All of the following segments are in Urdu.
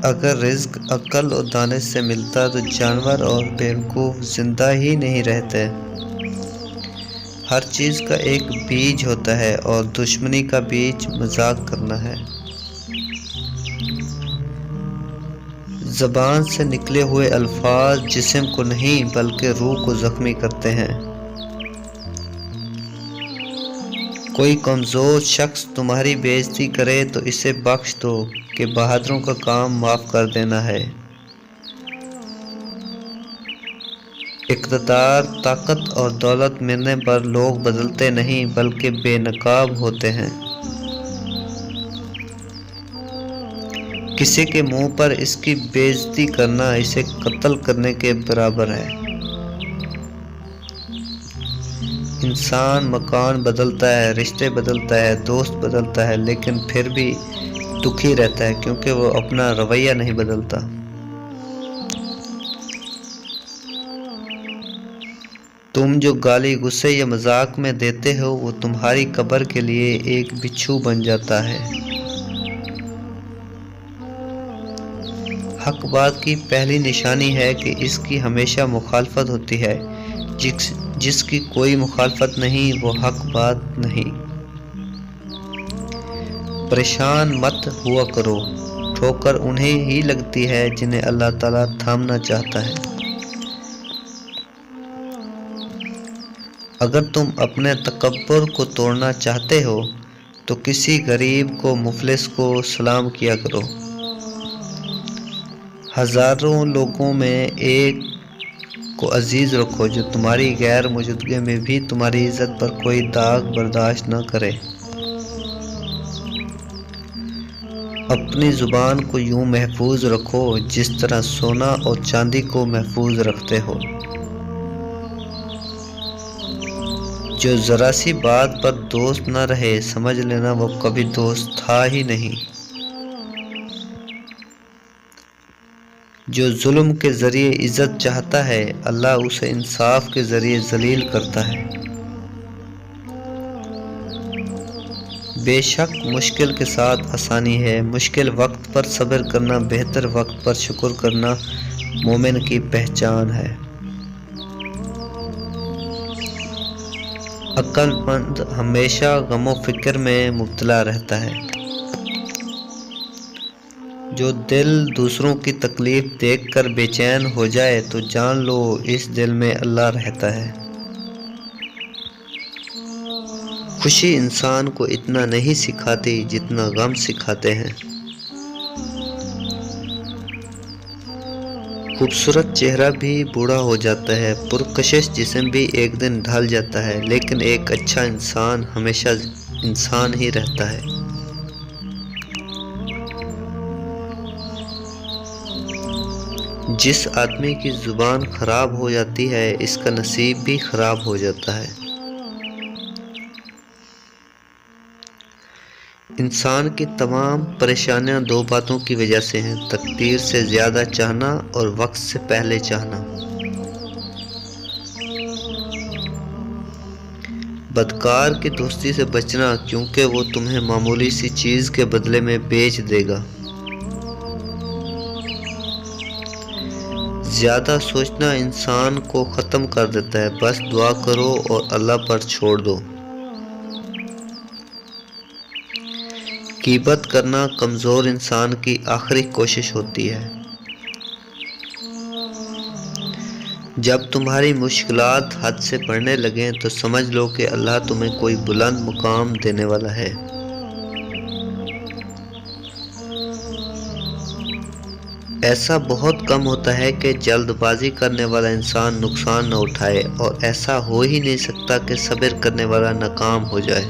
اگر رزق عقل اور دانش سے ملتا تو جانور اور بیوقوف زندہ ہی نہیں رہتے۔ ہر چیز کا ایک بیج ہوتا ہے اور دشمنی کا بیج مذاق کرنا ہے۔ زبان سے نکلے ہوئے الفاظ جسم کو نہیں بلکہ روح کو زخمی کرتے ہیں۔ کوئی کمزور شخص تمہاری بے عزتی کرے تو اسے بخش دو کہ بہادروں کا کام معاف کر دینا ہے۔ اقتدار، طاقت اور دولت ملنے پر لوگ بدلتے نہیں بلکہ بے نقاب ہوتے ہیں۔ کسی کے منہ پر اس کی بے عزتی کرنا اسے قتل کرنے کے برابر ہے۔ انسان مکان بدلتا ہے، رشتے بدلتا ہے، دوست بدلتا ہے، لیکن پھر بھی دکھی رہتا ہے کیونکہ وہ اپنا رویہ نہیں بدلتا۔ تم جو گالی، غصے یا مذاق میں دیتے ہو وہ تمہاری قبر کے لیے ایک بچھو بن جاتا ہے۔ حق بات کی پہلی نشانی ہے کہ اس کی ہمیشہ مخالفت ہوتی ہے۔ جس کی کوئی مخالفت نہیں وہ حق بات نہیں۔ پریشان مت ہوا کرو، ٹھوکر انہیں ہی لگتی ہے جنہیں اللہ تعالیٰ تھامنا چاہتا ہے۔ اگر تم اپنے تکبر کو توڑنا چاہتے ہو تو کسی غریب کو، مفلس کو سلام کیا کرو۔ ہزاروں لوگوں میں ایک کو عزیز رکھو جو تمہاری غیر موجودگی میں بھی تمہاری عزت پر کوئی داغ برداشت نہ کرے۔ اپنی زبان کو یوں محفوظ رکھو جس طرح سونا اور چاندی کو محفوظ رکھتے ہو۔ جو ذرا سی بات پر دوست نہ رہے سمجھ لینا وہ کبھی دوست تھا ہی نہیں۔ جو ظلم کے ذریعے عزت چاہتا ہے اللہ اسے انصاف کے ذریعے ذلیل کرتا ہے۔ بے شک مشکل کے ساتھ آسانی ہے، مشکل وقت پر صبر کرنا، بہتر وقت پر شکر کرنا مومن کی پہچان ہے۔ عقل مند ہمیشہ غم و فکر میں مبتلا رہتا ہے۔ جو دل دوسروں کی تکلیف دیکھ کر بے چین ہو جائے تو جان لو اس دل میں اللہ رہتا ہے۔ خوشی انسان کو اتنا نہیں سکھاتی جتنا غم سکھاتے ہیں۔ خوبصورت چہرہ بھی بوڑھا ہو جاتا ہے، پرکشش جسم بھی ایک دن ڈھل جاتا ہے، لیکن ایک اچھا انسان ہمیشہ انسان ہی رہتا ہے۔ جس آدمی کی زبان خراب ہو جاتی ہے اس کا نصیب بھی خراب ہو جاتا ہے۔ انسان کی تمام پریشانیاں دو باتوں کی وجہ سے ہیں، تقدیر سے زیادہ چاہنا اور وقت سے پہلے چاہنا۔ بدکار کی دوستی سے بچنا کیونکہ وہ تمہیں معمولی سی چیز کے بدلے میں بیچ دے گا۔ زیادہ سوچنا انسان کو ختم کر دیتا ہے، بس دعا کرو اور اللہ پر چھوڑ دو۔ غیبت کرنا کمزور انسان کی آخری کوشش ہوتی ہے۔ جب تمہاری مشکلات حد سے بڑھنے لگیں تو سمجھ لو کہ اللہ تمہیں کوئی بلند مقام دینے والا ہے۔ ایسا بہت کم ہوتا ہے کہ جلد بازی کرنے والا انسان نقصان نہ اٹھائے، اور ایسا ہو ہی نہیں سکتا کہ صبر کرنے والا ناکام ہو جائے۔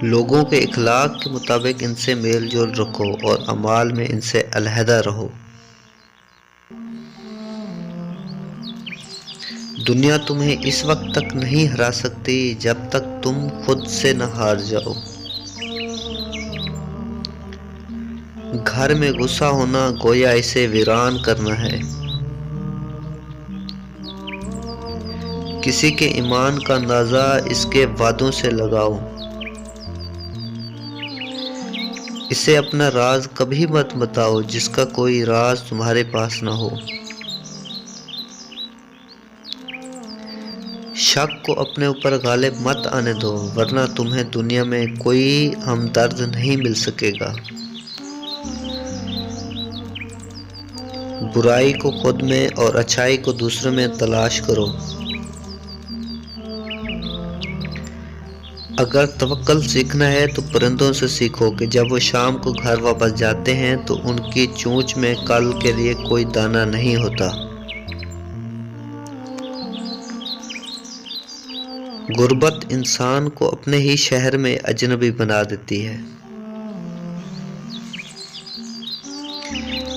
لوگوں کے اخلاق کے مطابق ان سے میل جول رکھو اور اعمال میں ان سے علیحدہ رہو۔ دنیا تمہیں اس وقت تک نہیں ہرا سکتی جب تک تم خود سے نہ ہار جاؤ۔ گھر میں غصہ ہونا گویا اسے ویران کرنا ہے۔ کسی کے ایمان کا اندازہ اس کے وعدوں سے لگاؤ۔ اسے اپنا راز کبھی مت بتاؤ جس کا کوئی راز تمہارے پاس نہ ہو۔ شک کو اپنے اوپر غالب مت آنے دو، ورنہ تمہیں دنیا میں کوئی ہمدرد نہیں مل سکے گا۔ برائی کو خود میں اور اچھائی کو دوسروں میں تلاش کرو۔ اگر توکل سیکھنا ہے تو پرندوں سے سیکھو کہ جب وہ شام کو گھر واپس جاتے ہیں تو ان کی چونچ میں کل کے لیے کوئی دانہ نہیں ہوتا۔ غربت انسان کو اپنے ہی شہر میں اجنبی بنا دیتی ہے۔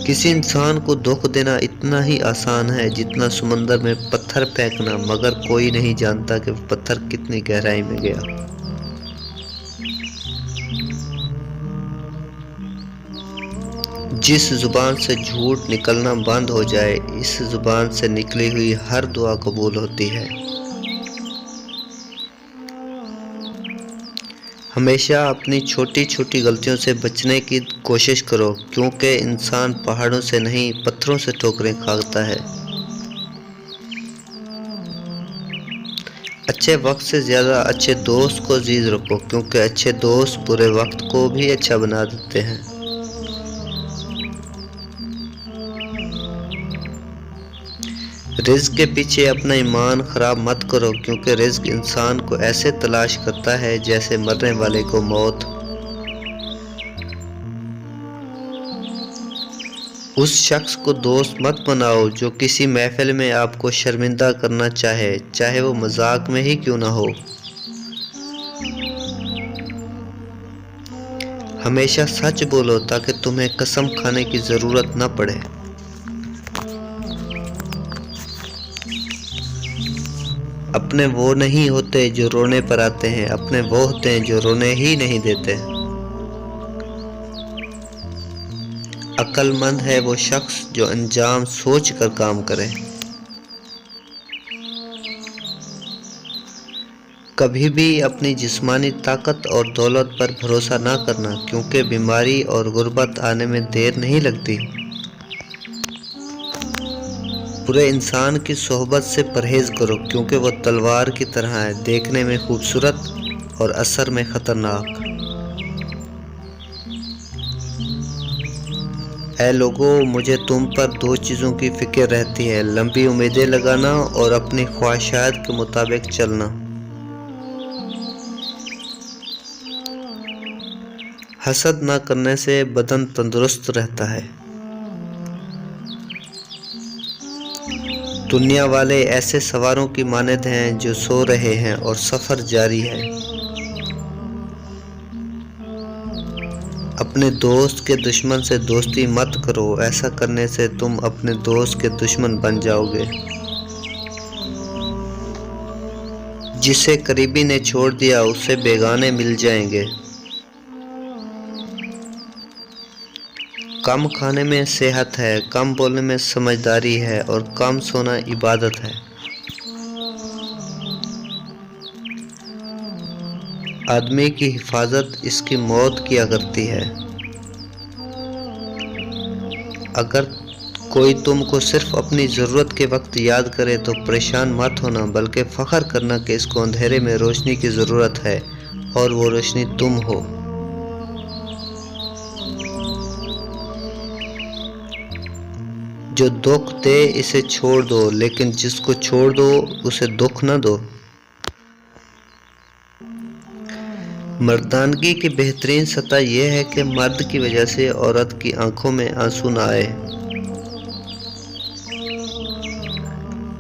کسی انسان کو دکھ دینا اتنا ہی آسان ہے جتنا سمندر میں پتھر پھینکنا، مگر کوئی نہیں جانتا کہ وہ پتھر کتنی گہرائی میں گیا۔ جس زبان سے جھوٹ نکلنا بند ہو جائے، اس زبان سے نکلی ہوئی ہر دعا قبول ہوتی ہے۔ ہمیشہ اپنی چھوٹی چھوٹی غلطیوں سے بچنے کی کوشش کرو، کیونکہ انسان پہاڑوں سے نہیں پتھروں سے ٹھوکریں کھاتا ہے۔ اچھے وقت سے زیادہ اچھے دوست کو عزیز رکھو، کیونکہ اچھے دوست برے وقت کو بھی اچھا بنا دیتے ہیں۔ رزق کے پیچھے اپنا ایمان خراب مت کرو، کیونکہ رزق انسان کو ایسے تلاش کرتا ہے جیسے مرنے والے کو موت۔ اس شخص کو دوست مت بناؤ جو کسی محفل میں آپ کو شرمندہ کرنا چاہے، چاہے وہ مذاق میں ہی کیوں نہ ہو۔ ہمیشہ سچ بولو تاکہ تمہیں قسم کھانے کی ضرورت نہ پڑے۔ اپنے وہ نہیں ہوتے جو رونے پر آتے ہیں، اپنے وہ ہوتے ہیں جو رونے ہی نہیں دیتے۔ عقل مند ہے وہ شخص جو انجام سوچ کر کام کرے۔ کبھی بھی اپنی جسمانی طاقت اور دولت پر بھروسہ نہ کرنا، کیونکہ بیماری اور غربت آنے میں دیر نہیں لگتی۔ برے انسان کی صحبت سے پرہیز کرو، کیونکہ وہ تلوار کی طرح ہے، دیکھنے میں خوبصورت اور اثر میں خطرناک۔ اے لوگو، مجھے تم پر دو چیزوں کی فکر رہتی ہے، لمبی امیدیں لگانا اور اپنی خواہشات کے مطابق چلنا۔ حسد نہ کرنے سے بدن تندرست رہتا ہے۔ دنیا والے ایسے سواروں کی مانند ہیں جو سو رہے ہیں اور سفر جاری ہے۔ اپنے دوست کے دشمن سے دوستی مت کرو، ایسا کرنے سے تم اپنے دوست کے دشمن بن جاؤ گے۔ جسے قریبی نے چھوڑ دیا اسے بیگانے مل جائیں گے۔ کم کھانے میں صحت ہے، کم بولنے میں سمجھداری ہے، اور کم سونا عبادت ہے۔ آدمی کی حفاظت اس کی موت کیا کرتی ہے۔ اگر کوئی تم کو صرف اپنی ضرورت کے وقت یاد کرے تو پریشان مت ہونا، بلکہ فخر کرنا کہ اس کو اندھیرے میں روشنی کی ضرورت ہے اور وہ روشنی تم ہو۔ جو دکھ دے اسے چھوڑ دو، لیکن جس کو چھوڑ دو اسے دکھ نہ دو۔ مردانگی کی بہترین سطح یہ ہے کہ مرد کی وجہ سے عورت کی آنکھوں میں آنسو نہ آئے۔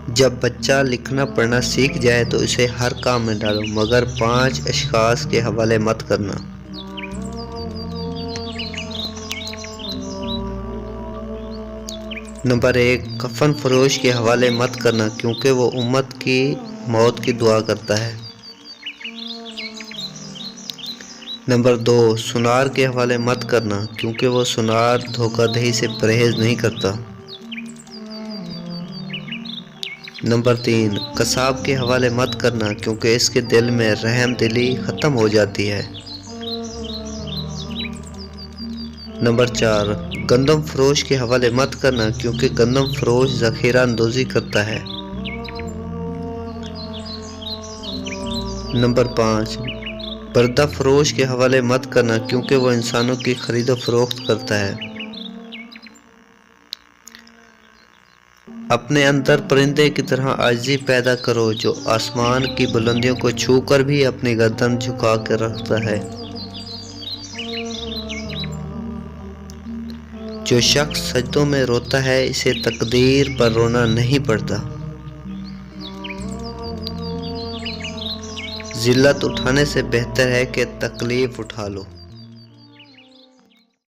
جب بچہ لکھنا پڑھنا سیکھ جائے تو اسے ہر کام میں ڈالو، مگر 5 اشخاص کے حوالے مت کرنا۔ نمبر 1، کفن فروش کے حوالے مت کرنا، کیونکہ وہ امت کی موت کی دعا کرتا ہے۔ نمبر 2، سنار کے حوالے مت کرنا، کیونکہ وہ سنار دھوکہ دہی سے پرہیز نہیں کرتا۔ نمبر 3، قصاب کے حوالے مت کرنا، کیونکہ اس کے دل میں رحم دلی ختم ہو جاتی ہے۔ نمبر 4، گندم فروش کے حوالے مت کرنا کیونکہ گندم فروش ذخیرہ اندوزی کرتا ہے۔ نمبر 5، بردہ فروش کے حوالے مت کرنا کیونکہ وہ انسانوں کی خرید و فروخت کرتا ہے۔ اپنے اندر پرندے کی طرح عاجزی پیدا کرو جو آسمان کی بلندیوں کو چھو کر بھی اپنی گردن جھکا کر رکھتا ہے۔ جو شخص سجدوں میں روتا ہے اسے تقدیر پر رونا نہیں پڑتا۔ ذلت اٹھانے سے بہتر ہے کہ تکلیف اٹھا لو۔